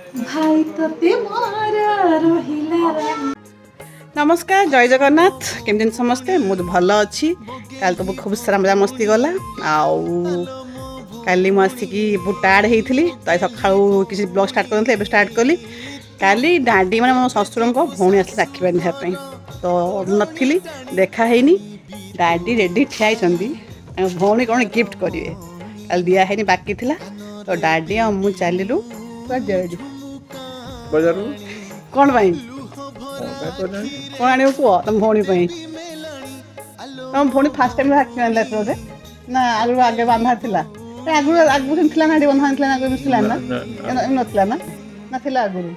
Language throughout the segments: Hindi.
भाई तते मारा रहिला। नमस्कार जय जगन्नाथ केमती समस्ते मुझे भल अच्छी कल तो खूब सारा मजा मस्ती गला काली मुझे बहुत टायर्ड होती तो सका किसी ब्लॉग स्टार्ट कर स्टार्ट कली काली डाडी मैंने मो ससुर भौणी आस राखी बांधापी तो नी देखा है डाडी रेडी ठिया भौणी कौन गिफ्ट करेंगे कल दिखाई बाकी थी तो डाडी आ मु चलू कौन पाई कौन आने कुह तुम भौणी तुम भौणी फास्ट टाइम राखी बांधा बोधे ना आगु आगे बांधा आगु आगु ना बंधा ना नाला ना ना आगुरी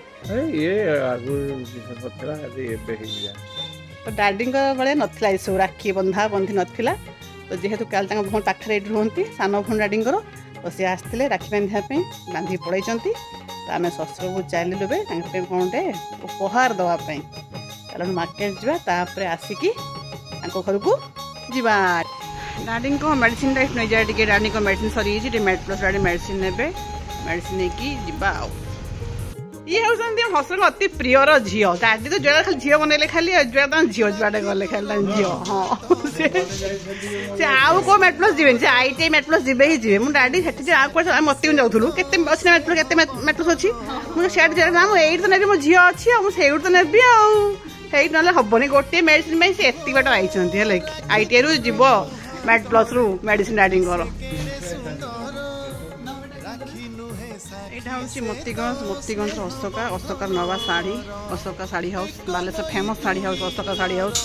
तो डाडी बेले नाला सब राखी बंधा बंधी नाला तो जेहेतु कल भौणी पाखे ये रुहति सान भौणी डाडी तो सी आसते राखी बांधापी बांधी पड़े तो आम शशुर को चलू बे कौन टे उपहार दवापाई चलो मार्केट जापर आसिकी घर को जीवा डाडी को मेडिसिन नहीं जाए टे डाडी को मेडिसिन सरी मेड प्लस डाडी मेडिसिन ने मेडिसिन नहीं जीवा ये होती हसर अति प्रियर झी डाडी तो जो खाली झील बनइले खाली जो झील जुआडे गले खाली झील हाँ से आउ को मेड प्लस जीवे आई मेड प्लस जीवे ही जीवे मुझे डाडी से मत जाऊँ के मेड प्लस अच्छी मुझे सीट यही तो नेबी मो झी अच्छी मुझे तो नेबी आई ना हेनी गोटे मेडिसिन में से एत बाट आई आई रु जीव मेड प्लस रु मेडिसिन डाडी यहाँ हूँ मोतीगंज अशोका अशोकार नवा शाढ़ी अशोका शाढ़ी हाउस बालेश्वर फेमस शाढ़ी हाउस अशोका शाढ़ी हाउस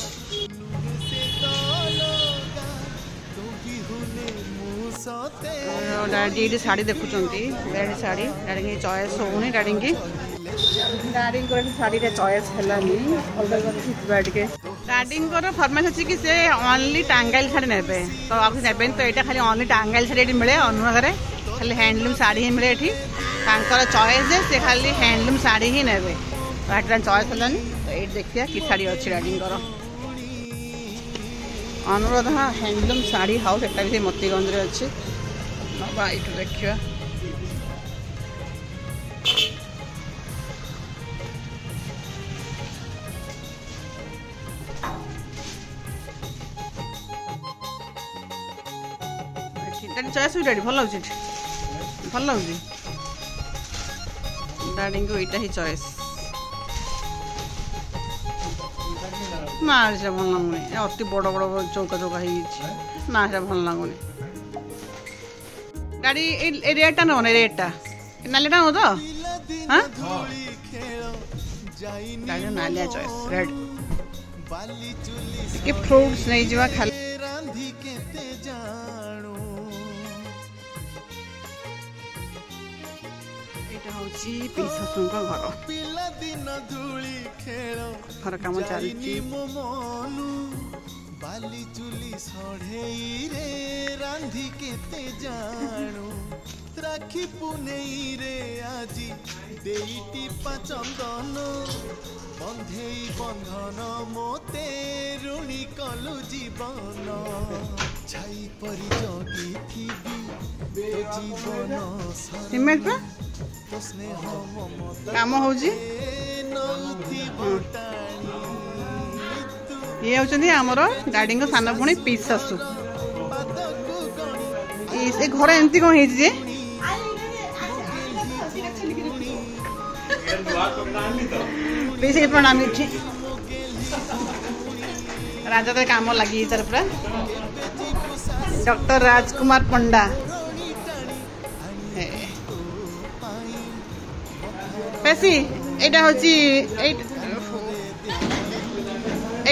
डाडी ये शाढ़ी देखुंट डाडी शाढ़ी डाडी चॉइस होनी डाडी की डाडी शाढ़ी चॉइस है डाडी फरमाइश अच्छी कि से ओनली टांगाइल शाढ़ी ने तो आगे ने तो यहाँ खाली ओनली टांगाइल शाढ़ी मिले अनुराग खाली हैंडलूम शाढ़ी ही मिले ये चॉइस है से खाली हैंडलूम शाढ़ी ही ने तो चॉइस है तो ये देखिए कि शाढ़ी अच्छी डाडी अनुरोध हैंडलूम शाढ़ी हाउस एटा भी मोतीगंज अच्छी ना ये देखिए चॉइस भी डाडी भल लगे भल लगे डाडी को यहाँ ही चॉइस ना से भल लगुनि अति बड़ बड़ चौका चौका ना से भल लगुनि डाडी रेटा नौ रेटा नालिया हो तो हाँ डाडी नालिया चॉइस रेड के फ्रूट्स नहीं जावा खाली घर काम चलती बाली चुली सढ़े रे रांधी केते जानू राखी पुनेई रे आजी देईटी चंदन बंधेई बंधन मोते ऋणी कलु जीवन छाई परी जगी थी जीवन सिमेंट ना काम हो ये होचंदी हमर डाडी को सान भणी पी सासु ए घर एमती कौन है जे पीछे प्रणाम राजा तो काम लगी पूरा डॉक्टर राजकुमार पंडा पेसी एटा होची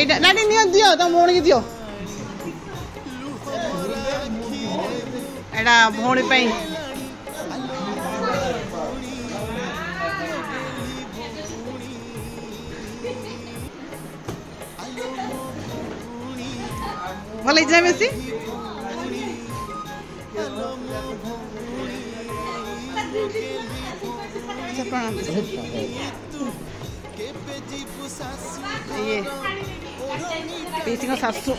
एटा नानी नियो दियो तो भौणी दियो एटा भौणी पई भल जाए बेसी ये पीसी को सासू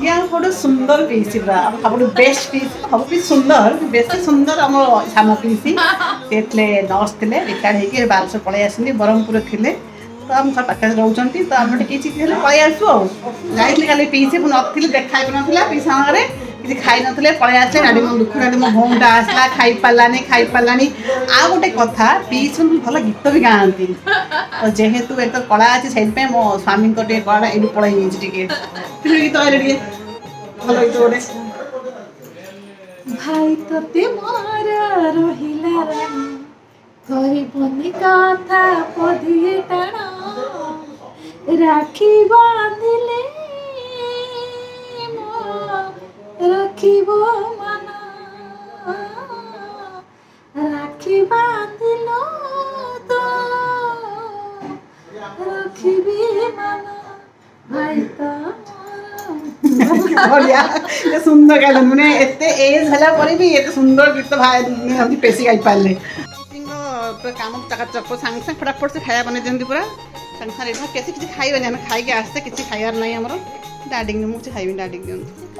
ये गोटे सुंदर पीसी पूरा सब बेस्ट पीस सब भी सुंदर बेस सुंदर आम सान पीसी से नर्स थे रिटायर्ड होकर बालेश्वर पलि आसती ब्रह्मपुर थे तो आम सब पाखे रोचे तो आम किसी पलि आसू जाइए खाली पीसी नी देखा ना पीस सागर किसी खाई ना पलि आसे गाड़ी मो दुख गाड़ी मो भौणीटा आसला खाई पारानी आ गोटे कथा पीस भल गीत भी गाँती जेहेतु एक कला अच्छी से मो स्वामी कला ये पलि गीत गाइले भल गीत गोटे भाई तोते मोर रहिला कहबनी कथा पधिए टाण राखी बांधिले रखिब मन राखी बांधिल तो रखिबी मन भाई तो बढ़िया सुंदर गाइल मैंने एते एज हला पर भी एते सुंदर गीत भाई हम पेशी गाई पाले काम चकाचक सांग सांग फटाफट से खाया बने दिखती पूरा सांग सांग कैसे किसी खाइबे हम खाई आसते किसी खाइबार नहीं आमर डाडिंग मुझे खाइबी डाडिंग दिखती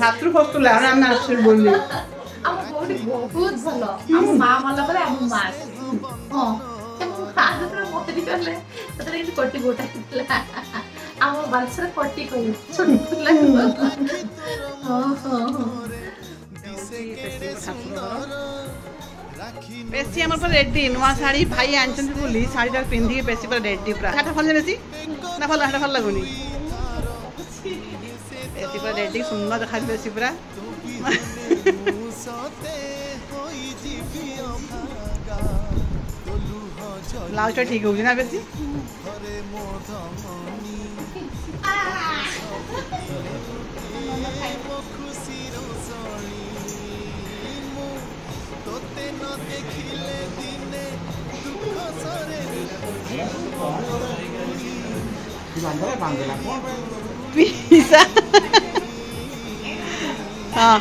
हाथरू फसुला आम आसुर बोली आम बड़ी बहुत भलो आम मां मला पर आम मां हां हम खादर मोती करले ततरे कि कोटी गोटा किला आम बालसर कोटी कोई छोटला हां हां बेसी आम पर रेडी नुआ साड़ी भाई आनचन बोली साड़ी पिंधि बेसी पर रेडी पूरा हाटा भल बेसी ना भल हाटा भल लगुनी बेसी पर रेडी सुंदर देखा बेसी पूरा ब्लाउज ठीक होगी ना बेसी हाँ